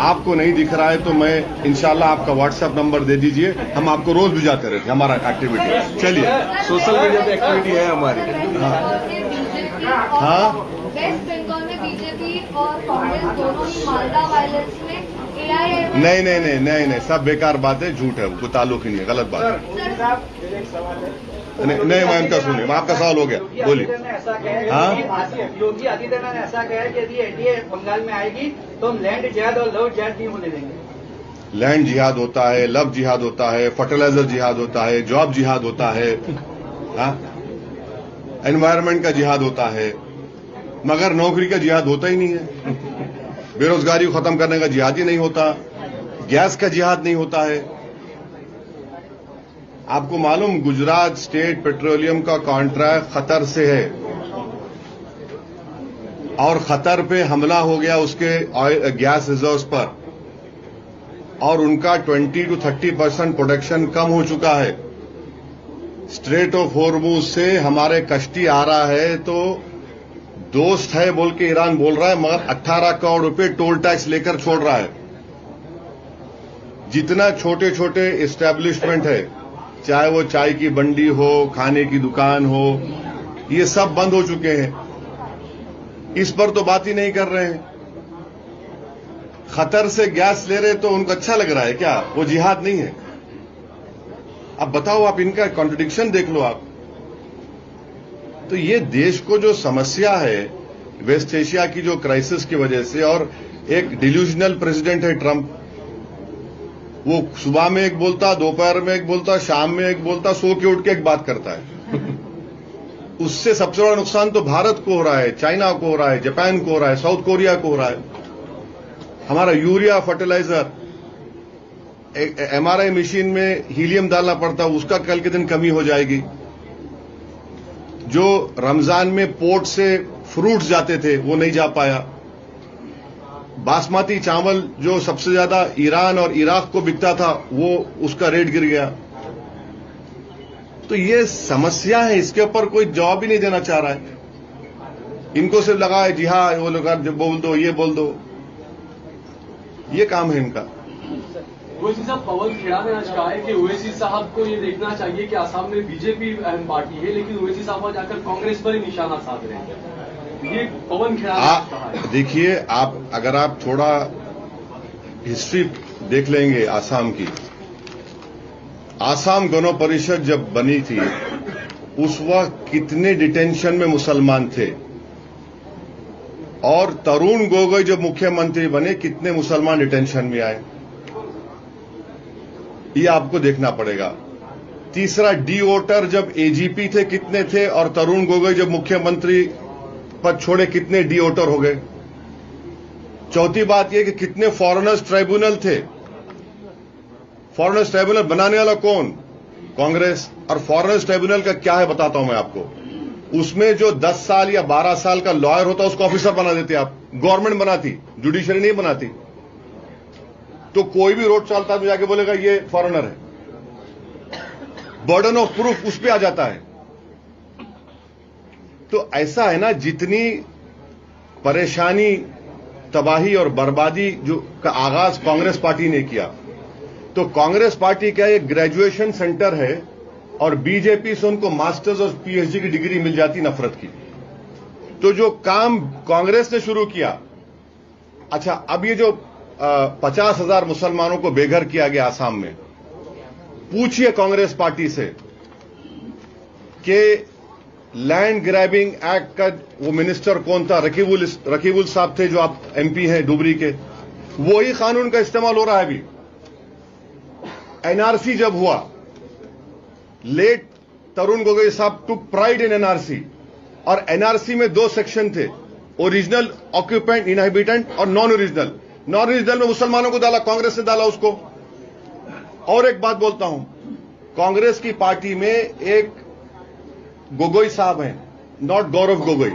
आपको नहीं दिख रहा है तो मैं इंशाल्लाह आपका व्हाट्सएप नंबर दे दीजिए, हम आपको रोज भिजाते रहते हैं हमारा एक्टिविटी। चलिए, सोशल मीडिया पे एक्टिविटी है हमारी। हाँ, वेस्ट बंगाल में बीजेपी और कांग्रेस दोनों ही मालदा वायलेंस में AIM नहीं, सब बेकार बात है, झूठ है, कोई ताल्लुक ही नहीं है, गलत बात है। नहीं, मैं इनका सुनिए, आपका सवाल हो गया, बोलिए। हाँ, योगी आदित्यनाथ ने ऐसा कहा कि यदि एनडीए बंगाल में आएगी तो हम लैंड जिहाद और लव जिहाद नहीं होने देंगे। लैंड जिहाद होता है, लव जिहाद होता है, फर्टिलाइजर जिहाद होता है, जॉब जिहाद होता है, एनवायरमेंट का जिहाद होता है, मगर नौकरी का जिहाद होता ही नहीं है। बेरोजगारी को खत्म करने का जिहाद ही नहीं होता, गैस का जिहाद नहीं होता है। आपको मालूम गुजरात स्टेट पेट्रोलियम का कॉन्ट्रैक्ट खतर से है और खतर पे हमला हो गया उसके गैस रिजर्व्स पर, और उनका 20 to 30% प्रोडक्शन कम हो चुका है। स्ट्रेट ऑफ हॉर्मुज से हमारे कश्ती आ रहा है तो दोस्त है बोल के ईरान बोल रहा है, मगर 18 करोड़ रुपए टोल टैक्स लेकर छोड़ रहा है। जितना छोटे छोटे एस्टेब्लिशमेंट है, चाहे वो चाय की बंडी हो, खाने की दुकान हो, ये सब बंद हो चुके हैं। इस पर तो बात ही नहीं कर रहे हैं। खतर से गैस ले रहे तो उनको अच्छा लग रहा है क्या? वो जिहाद नहीं है। अब बताओ, आप इनका कॉन्ट्रडिक्शन देख लो आप। तो ये देश को जो समस्या है वेस्ट एशिया की जो क्राइसिस की वजह से, और एक डिल्यूजनल प्रेसिडेंट है ट्रंप, वो सुबह में एक बोलता, दोपहर में एक बोलता, शाम में एक बोलता, सो के उठ के एक बात करता है। उससे सबसे बड़ा नुकसान तो भारत को हो रहा है, चाइना को हो रहा है, जापान को हो रहा है, साउथ कोरिया को हो रहा है। हमारा यूरिया फर्टिलाइजर MRI मशीन में हीलियम डालना पड़ता, उसका कल के दिन कमी हो जाएगी। जो रमजान में पोर्ट से फ्रूट्स जाते थे वो नहीं जा पाया। बासमती चावल जो सबसे ज्यादा ईरान और इराक को बिकता था, वो उसका रेट गिर गया। तो ये समस्या है, इसके ऊपर कोई जवाब ही नहीं देना चाह रहा है। इनको सिर्फ लगा है जी हाँ, वो लोग बोल दो, ये बोल दो, ये काम है इनका। ओवैसी साहब, पवन खेड़ा ने आज कहा है कि ओवैसी साहब को ये देखना चाहिए कि असम में बीजेपी अहम पार्टी है, लेकिन ओवैसी साहब आज आकर कांग्रेस पर ही निशाना साध रहे हैं। ये पवन खेड़ा ने कहा है। देखिए, अगर आप थोड़ा हिस्ट्री देख लेंगे आसाम की, आसाम गण परिषद जब बनी थी उस वक्त कितने डिटेंशन में मुसलमान थे, और तरुण गोगोई जब मुख्यमंत्री बने कितने मुसलमान डिटेंशन में आए, ये आपको देखना पड़ेगा। तीसरा, डी ओटर जब AGP थे कितने थे, और तरुण गोगोई जब मुख्यमंत्री पद छोड़े कितने डीओटर हो गए। चौथी बात यह कि कितने फॉरेनर्स ट्राइब्यूनल थे। फॉरेनर्स ट्राइब्यूनल बनाने वाला कौन? कांग्रेस। और फॉरेनर्स ट्राइब्यूनल का क्या है बताता हूं मैं आपको। उसमें जो 10 साल या 12 साल का लॉयर होता उसको ऑफिसर बना देते आप। गवर्नमेंट बनाती, जुडिशरी नहीं बनाती। तो कोई भी रोड चलता तो जाके बोलेगा ये फॉरेनर है। बर्डन ऑफ प्रूफ उस पर आ जाता है। तो ऐसा है ना, जितनी परेशानी, तबाही और बर्बादी जो का आगाज कांग्रेस पार्टी ने किया, तो कांग्रेस पार्टी का एक ग्रेजुएशन सेंटर है और बीजेपी से उनको मास्टर्स और पीएचडी की डिग्री मिल जाती नफरत की। तो जो काम कांग्रेस ने शुरू किया, अच्छा अब ये जो 50,000 मुसलमानों को बेघर किया गया आसाम में, पूछिए कांग्रेस पार्टी से कि लैंड ग्रैबिंग एक्ट का वो मिनिस्टर कौन था? रकीबुल साहब थे, जो आप एमपी हैं डुबरी के। वही कानून का इस्तेमाल हो रहा है अभी। एनआरसी जब हुआ, लेट तरुण गोगोई साहब टुक प्राइड इन एनआरसी, और एनआरसी में 2 सेक्शन थे, ओरिजिनल ऑक्यूपेंट इनहेबिटेंट और नॉन ओरिजिनल। नॉन ओरिजिनल में मुसलमानों को डाला, कांग्रेस ने डाला उसको। और एक बात बोलता हूं, कांग्रेस की पार्टी में एक गोगोई साहब हैं, नॉट गौरव गोगोई,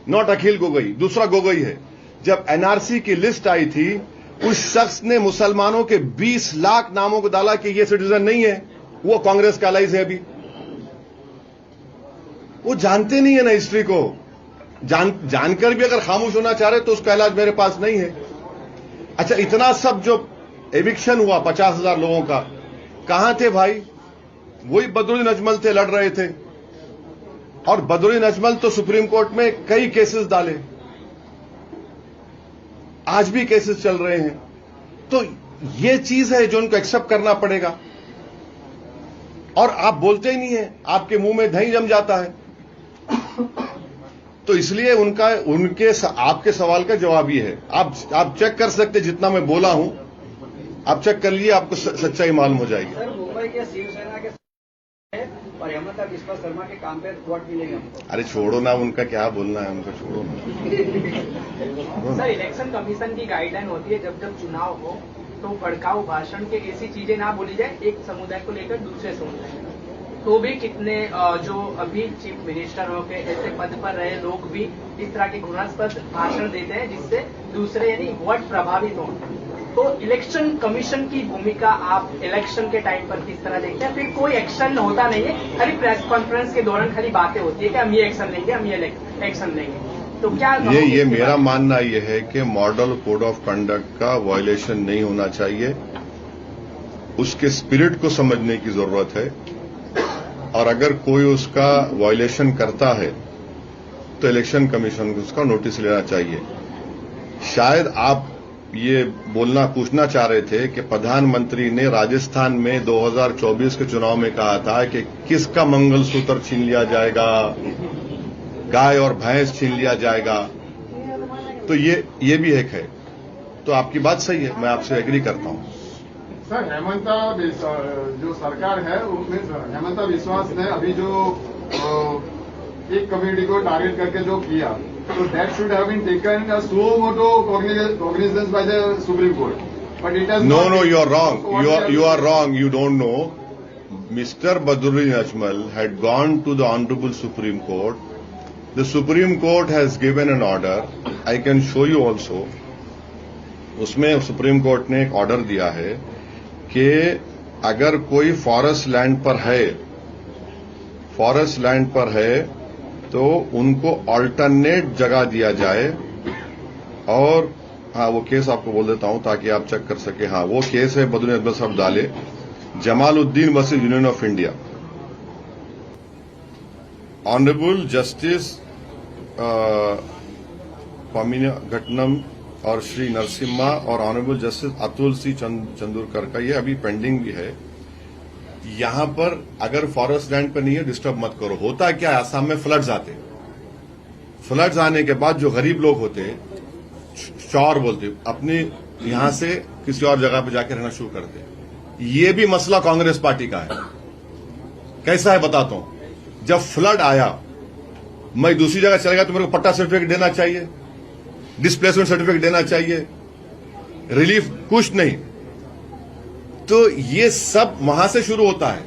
नॉट अखिल गोगोई, दूसरा गोगोई है। जब एनआरसी की लिस्ट आई थी, उस शख्स ने मुसलमानों के 20 लाख नामों को डाला कि ये सिटीजन नहीं है, वो कांग्रेस का अलाइज है अभी। वो जानते नहीं है ना हिस्ट्री को। जानकर भी अगर खामोश होना चाह रहे तो उसका इलाज मेरे पास नहीं है। अच्छा, इतना सब जो एविक्शन हुआ 50,000 लोगों का, कहां थे भाई? वही बदरुद्दीन अजमल थे, लड़ रहे थे। और बदरुद्दीन अजमल तो सुप्रीम कोर्ट में कई केसेस डाले, आज भी केसेस चल रहे हैं। तो ये चीज है जो उनको एक्सेप्ट करना पड़ेगा। और आप बोलते ही नहीं है, आपके मुंह में दही जम जाता है। तो इसलिए आपके सवाल का जवाब ये है। आप चेक कर सकते, जितना मैं बोला हूं आप चेक कर लीजिए, आपको सच्चाई मालूम हो जाएगी। सर, मुंबई के शिवसेना के और हेमंत बिस्वा शर्मा के काम पे वोट मिलेगा हमको। अरे छोड़ो ना, उनका क्या बोलना है, उनको छोड़ो ना। सर, इलेक्शन कमीशन की गाइडलाइन होती है, जब जब चुनाव हो तो भड़काऊ भाषण के ऐसी चीजें ना बोली जाए एक समुदाय को लेकर दूसरे समुदाय। तो भी कितने जो अभी चीफ मिनिस्टर हो के ऐसे पद पर रहे लोग भी इस तरह के घृणास्पद भाषण देते हैं, जिससे दूसरे यानी वोट प्रभावित हो। तो इलेक्शन कमीशन की भूमिका आप इलेक्शन के टाइम पर किस तरह देखते हैं? फिर कोई एक्शन होता नहीं है, खाली प्रेस कॉन्फ्रेंस के दौरान खाली बातें होती है कि हम ये एक्शन लेंगे, हम ये एक्शन लेंगे। तो क्या ये मेरा मानना ये है कि मॉडल कोड ऑफ कंडक्ट का वायलेशन नहीं होना चाहिए। उसके स्पिरिट को समझने की जरूरत है, और अगर कोई उसका वायलेशन करता है तो इलेक्शन कमीशन को उसका नोटिस लेना चाहिए। शायद आप ये पूछना चाह रहे थे कि प्रधानमंत्री ने राजस्थान में 2024 के चुनाव में कहा था कि किसका मंगलसूत्र छीन लिया जाएगा, गाय और भैंस छीन लिया जाएगा। तो ये भी एक है। तो आपकी बात सही है, मैं आपसे एग्री करता हूं। सर, जो सरकार है उसमें हेमंत विश्वास ने अभी जो एक कम्युनिटी को टारगेट करके जो किया, तो that should have been taken as suo motu cognizance by the Supreme Court, but it has No, you are wrong. You are wrong. You don't know. Mr. Badruddin Ajmal had gone to the Honorable Supreme Court. The Supreme Court has given an order. I can show you also. उसमें supreme court ने एक order दिया है कि अगर कोई forest land पर है तो उनको अल्टरनेट जगह दिया जाए। और हाँ, वो केस आपको बोल देता हूं ताकि आप चेक कर सके। हाँ, वो केस है बदरुद्दीन अजमल साहब डाले, Jamaluddin versus Union of India. Honourable justice Ghatnam और श्री नरसिम्हा और honourable justice Atul C Chandurkar का ये अभी पेंडिंग भी है। यहां पर अगर फॉरेस्ट लैंड पर नहीं है, डिस्टर्ब मत करो। होता क्या है, आसाम में फ्लड्स आते, फ्लड्स आने के बाद जो गरीब लोग होते हैं, चौर बोलते, अपने यहां से किसी और जगह पर जाकर रहना शुरू करते हैं। ये भी मसला कांग्रेस पार्टी का है। कैसा है बताता हूं। जब फ्लड आया मैं दूसरी जगह चलेगा तो मेरे को पट्टा सर्टिफिकेट देना चाहिए, डिस्प्लेसमेंट सर्टिफिकेट देना चाहिए, रिलीफ कुछ नहीं। तो ये सब वहां से शुरू होता है।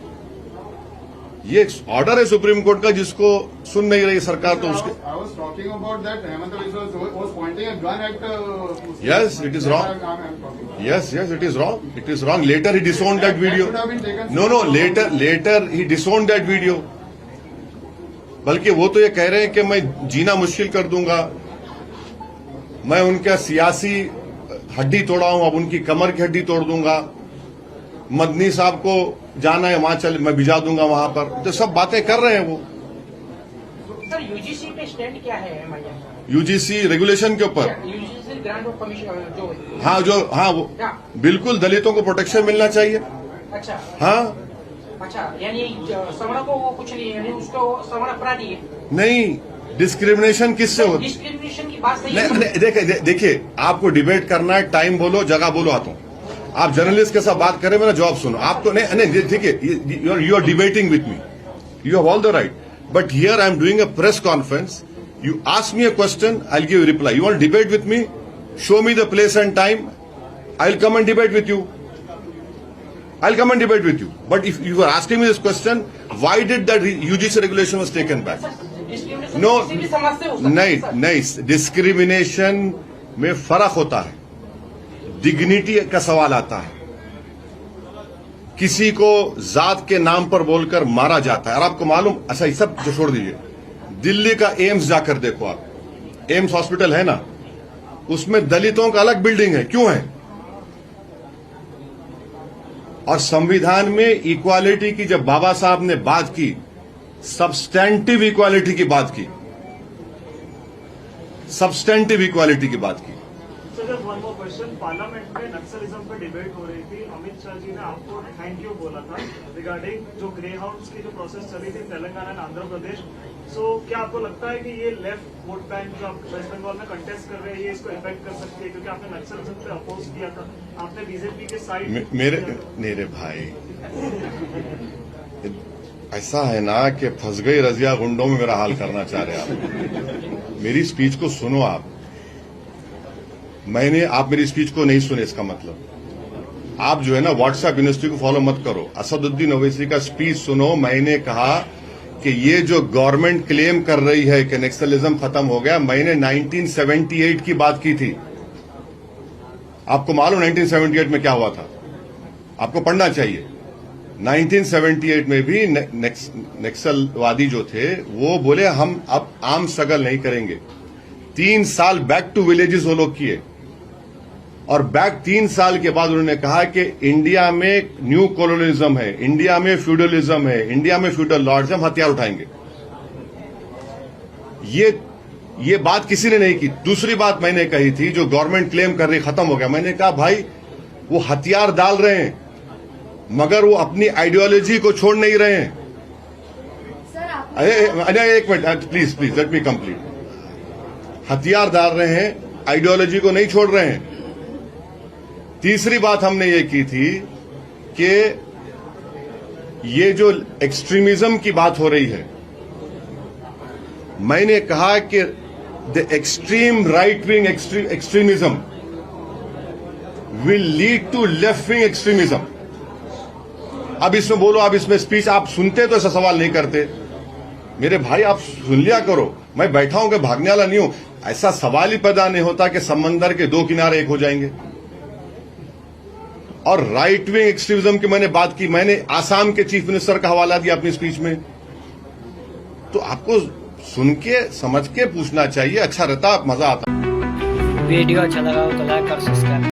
ये ऑर्डर है सुप्रीम कोर्ट का जिसको सुन नहीं रही सरकार, तो उसके I was talking about that Hemanta Biswas was pointing a gun at Yes, it is wrong. Yes, it is wrong. It is wrong. Later he disowned that video. No, later he disowned that video. बल्कि वो तो ये कह रहे हैं कि मैं जीना मुश्किल कर दूंगा, मैं उनका सियासी हड्डी तोड़ा हूं, अब उनकी कमर की हड्डी तोड़ दूंगा, मदनी साहब को जाना है वहां चल मैं भिजा दूंगा वहां पर। तो सब बातें कर रहे हैं वो। सर यूजीसी पे स्टैंड क्या है MIM? यूजीसी रेगुलेशन के ऊपर यूजीसी ग्रांट ऑफ कमीशन हाँ वो बिल्कुल दलितों को प्रोटेक्शन मिलना चाहिए। अच्छा हाँ अच्छा, यानी सवर्ण को वो कुछ नहीं है, यानी उसको सवर्ण अपराधी है नहीं, डिस्क्रिमिनेशन किससे होती? डिस्क्रिमिनेशन की बात सही है। देखिए आपको डिबेट करना है, टाइम बोलो, जगह बोलो, आता हूं। आप जर्नलिस्ट के साथ बात करें, मेरा जवाब सुनो। आप तो नहीं देखिए, you are debating with me, you have all the right, but here I am doing a press conference, you ask me a question, I will give reply. You want debate with me, show me the place and time, I will come and debate with you, I'll come and debate with you. But if you are asking me this question, why did that UGC regulation was taken back? No, नहीं, discrimination में फर्क होता है, dignity का सवाल आता है। किसी को जात के नाम पर बोलकर मारा जाता है, और आपको मालूम, अच्छा ये सब जो छोड़ दीजिए, दिल्ली का एम्स जाकर देखो आप, एम्स हॉस्पिटल है ना, उसमें दलितों का अलग बिल्डिंग है, क्यों है? और संविधान में इक्वालिटी की जब बाबा साहब ने बात की, सब्सटेंटिव इक्वालिटी की बात की, सब्सटेंटिव इक्वालिटी की बात की। Sir one more question, parliament में नक्सलिज्म पे डिबेट हो रही थी, अमित शाह जी ने आपको थैंक यू बोला था रिगार्डिंग जो ग्रे हाउंड्स की जो प्रोसेस चली थी तेलंगाना एंड आंध्र प्रदेश। सो क्या आपको लगता है कि ये लेफ्ट वोट बैंक जो आप वेस्ट बंगाल में कंटेस्ट कर रहे हैं, ये इसको इफेक्ट कर सकती है? क्योंकि आपने नक्सलिज्म पे अपोज किया था, आपने बीजेपी के साइड मेरे भाई ऐसा है ना कि फंस गई रजिया गुंडों में मेरा हाल करना चाह रहे आप। मेरी स्पीच को सुनो आप मेरी स्पीच को नहीं सुने, इसका मतलब आप जो है ना व्हाट्सएप यूनिवर्सिटी को फॉलो मत करो। असदुद्दीन ओवैसी का स्पीच सुनो। मैंने कहा कि ये जो गवर्नमेंट क्लेम कर रही है कि नक्सलिज्म खत्म हो गया, मैंने 1978 की बात की थी। आपको मालूम 1978 में क्या हुआ था? आपको पढ़ना चाहिए। 1978 में भी नक्सलवादी जो थे वो बोले हम अब आम सगल नहीं करेंगे। 3 साल बैक टू विलेजेस वो लोग किए, और बैक 3 साल के बाद उन्होंने कहा कि इंडिया में न्यू कॉलोनिज्म है, इंडिया में फ्यूडलिज्म है, इंडिया में फ्यूडल लॉर्ड्स, हम हथियार उठाएंगे। ये बात किसी ने नहीं की। दूसरी बात मैंने कही थी, जो गवर्नमेंट क्लेम कर रही खत्म हो गया, मैंने कहा भाई वो हथियार डाल रहे हैं मगर वो अपनी आइडियोलॉजी को छोड़ नहीं रहे हैं। अरे एक minute please let me complete. हथियार डाल रहे हैं, आइडियोलॉजी को नहीं छोड़ रहे हैं। तीसरी बात हमने ये की थी कि ये जो एक्सट्रीमिज्म की बात हो रही है, मैंने कहा कि the extreme right wing extremism will lead to left wing extremism. अब इसमें बोलो, अब इसमें स्पीच आप सुनते तो ऐसा सवाल नहीं करते। मेरे भाई आप सुन लिया करो, मैं बैठा हूं कि भागने वाला नहीं हूं। ऐसा सवाल ही पैदा नहीं होता कि समंदर के 2 किनारे एक हो जाएंगे। और राइट विंग एक्सट्रीमिज्म की मैंने बात की, मैंने आसाम के चीफ मिनिस्टर का हवाला दिया अपनी स्पीच में। तो आपको सुन के समझ के पूछना चाहिए, अच्छा रहता, मजा आता। वीडियो अच्छा लगा हो तो लाइक और सब्सक्राइब